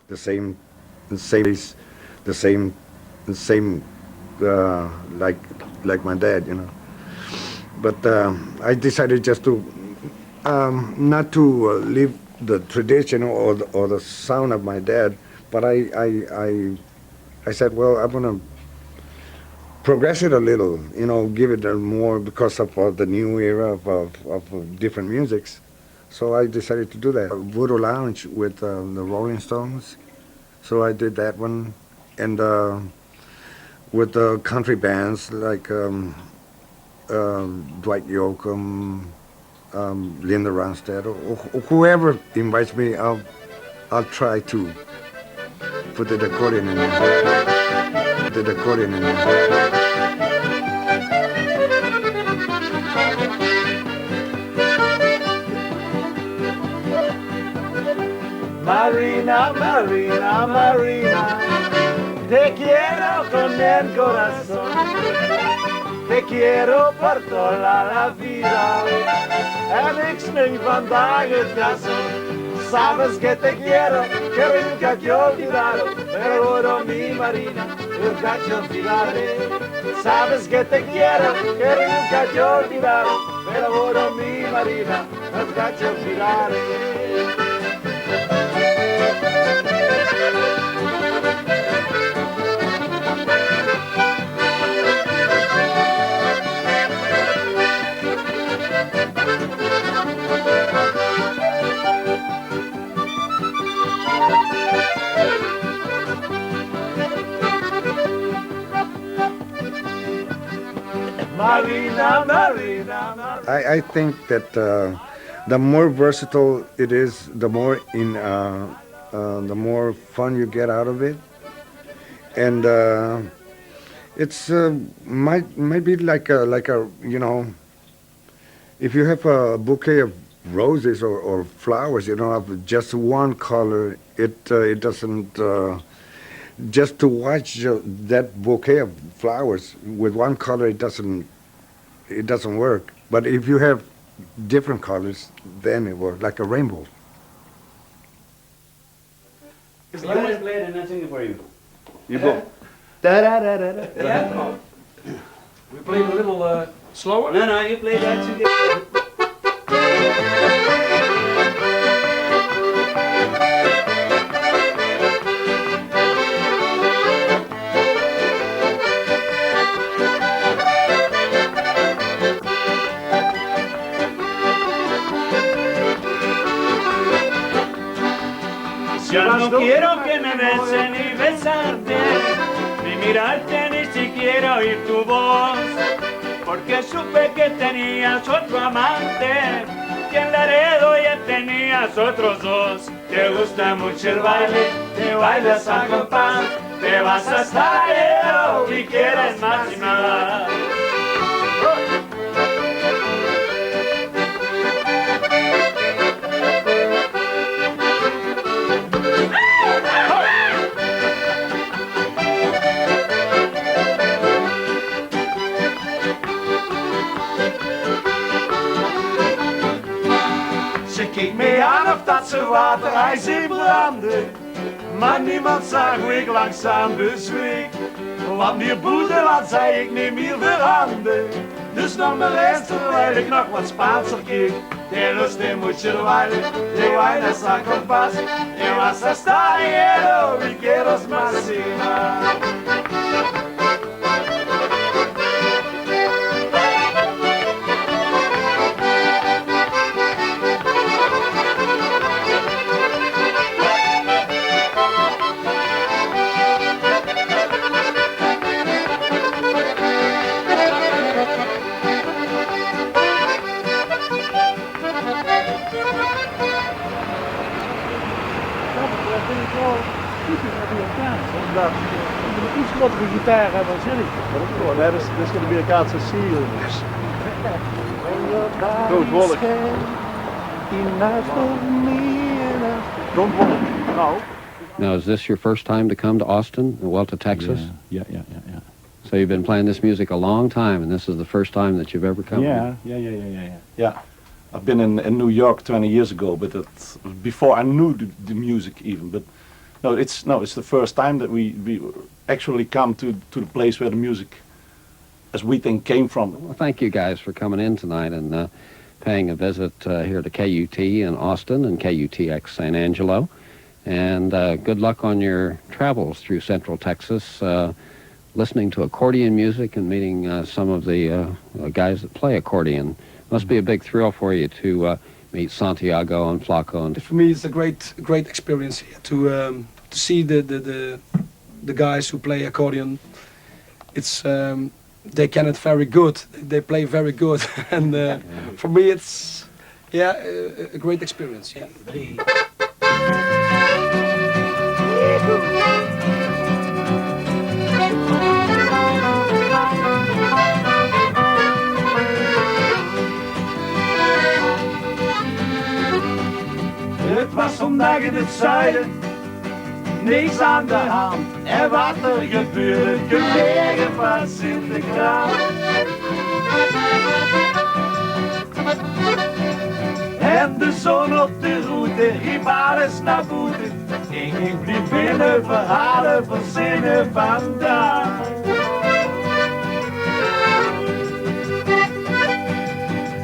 the same, the same, the same, the same, like my dad, you know. But I decided just to not to leave the tradition or the sound of my dad, but I said, well, I'm gonna progress it a little, you know, give it a more because of the new era of different musics. So I decided to do that. Voodoo Lounge with the Rolling Stones. So I did that one, and with the country bands like Dwight Yoakam, Linda Ronstadt, or whoever invites me, I'll try to put the accordion in there. The accordion in there. Marina, Marina, Marina, te quiero con el corazón, te quiero por toda la vida. En niks nu vandaag het caso, sabes que te quiero, que nunca te olvidaré, pero mi Marina, nunca te olvidaré. Sabes que te quiero, que nunca te olvidaré, pero mi Marina, nunca te olvidaré. Marina, Marina, Marina. I think that the more versatile it is, the more the more fun you get out of it, and it's might be like a you know, if you have a bouquet of roses or flowers, you know, of just one color, it doesn't. Just to watch that bouquet of flowers with one color, it doesn't work. But if you have different colors, then it works like a rainbow. You want to play it and I'll sing it for you. You go. Da da da da da. Yeah. We played a little slower. No, you play that together. Ya no quiero que me besen ni besarte, ni mirarte ni siquiera oír tu voz, porque supe que tenías otro amante, que en Laredo ya tenías otros dos. Te gusta mucho el baile, te bailas a compás, te vas hasta Laredo y quieres más y más. Ze keek me aan of dat ze waterijs in brandde, maar niemand zag hoe ik langzaam bezweek. Want die boete wat zei ik niet meer veranderen. Dus nog maar eens terwijl ik nog wat Spaanser keek. Te gusta mucho el baile, te bailas a compás, te vas hasta Laredo y quieres más y más. Dat je een iets grotere gitaar hebt dan jullie. Nee, dat is de Amerikaanse seal. Groot wolk. Don't wolk. Nou. Now, is this your first time to come to Austin, well, to Texas? Yeah. So you've been playing this music a long time, and this is the first time that you've ever come? Yeah. I've been in New York 20 years ago, but it's before I knew the music even. But No, it's the first time that we actually come to the place where the music, as we think, came from. Well, thank you guys for coming in tonight and paying a visit here to KUT in Austin and KUTX San Angelo. And good luck on your travels through Central Texas, listening to accordion music and meeting some of the guys that play accordion. Must be a big thrill for you to meet Santiago and Flaco. And For me, it's a great experience here to see the guys who play accordion. It's they can it very good. They play very good, and for me, it's a great experience. Yeah. Het was zondag in het zuiden, niks aan de hand. En wat er gebeurde, gelegen van Sinterklaas. En de zon op de route, riep alles naar boete. Ik blieb binnen, verhalen verzinnen vandaag.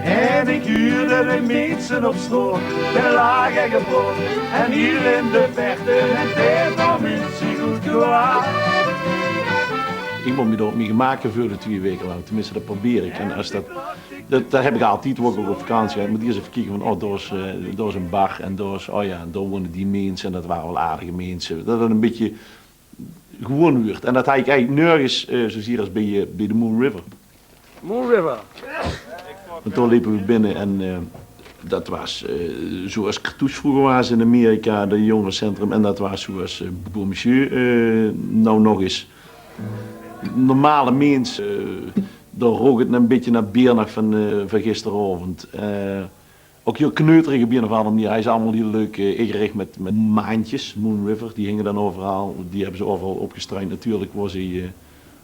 En ik huurde de mensen op school, de lagen gebroken. En hier in de verte, het deed van muziek goed kwaad. Ik moet me er ook mee gemaakt voor de 2 weken lang, tenminste dat probeer ik. En als dat heb ik altijd ook op vakantie. Ik moet eerst even kijken van, daar is een bar en daar wonen die mensen en dat waren wel aardige mensen. Dat het een beetje gewoon werd. En dat had ik eigenlijk nergens zozeer als bij de Moon River. Moon River. En toen liepen we binnen en dat was zoals Cartouche vroeger was in Amerika, de jongerencentrum. En dat was zoals Beau Monsieur nou nog eens. Normale mensen, daar rook het een beetje naar bier nog van gisteravond. Ook heel kneuterige bier op een andere manier. Hij is allemaal heel leuk ingericht met maantjes, Moon River, die hingen dan overal. Die hebben ze overal opgestruind natuurlijk, was hij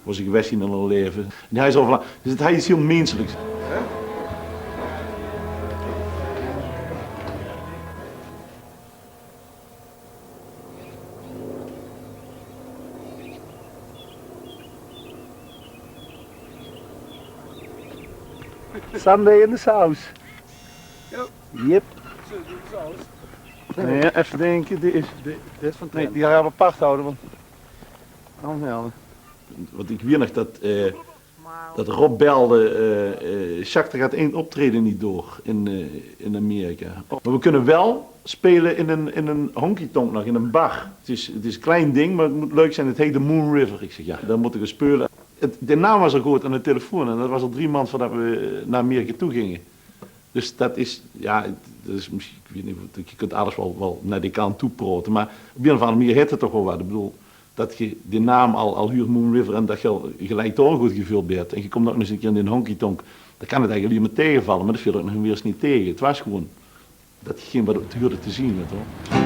geweest in hun leven. En hij is overal, dus hij is heel menselijk. Sunday in de saus. Yep. Nee, even denken, dit is van nee, die gaan we apart houden, want anders helder. Want ik weet nog dat Rob belde, Shakhtar gaat 1 optreden niet door in Amerika. Maar we kunnen wel spelen in een honky-tonk nog, in een bar. Het is een klein ding, maar het moet leuk zijn. Het heet de Moon River. Ik zeg ja, dan moeten we spelen. De naam was al goed aan de telefoon en dat was al 3 maanden voordat we naar Amerika toe gingen. Dus dat is, ja, dat is misschien, ik weet niet, je kunt alles wel naar die kant toe praten, maar op een of andere manier heeft het toch wel wat. Ik bedoel, dat je de naam al huurt Moon River en dat je gelijk toch goed gevuld bent en je komt nog eens een keer in een honky-tonk, dan kan het eigenlijk niet meer tegenvallen, maar dat viel ook nog weer eens niet tegen. Het was gewoon dat je geen wat het huurde te zien, weet je wel.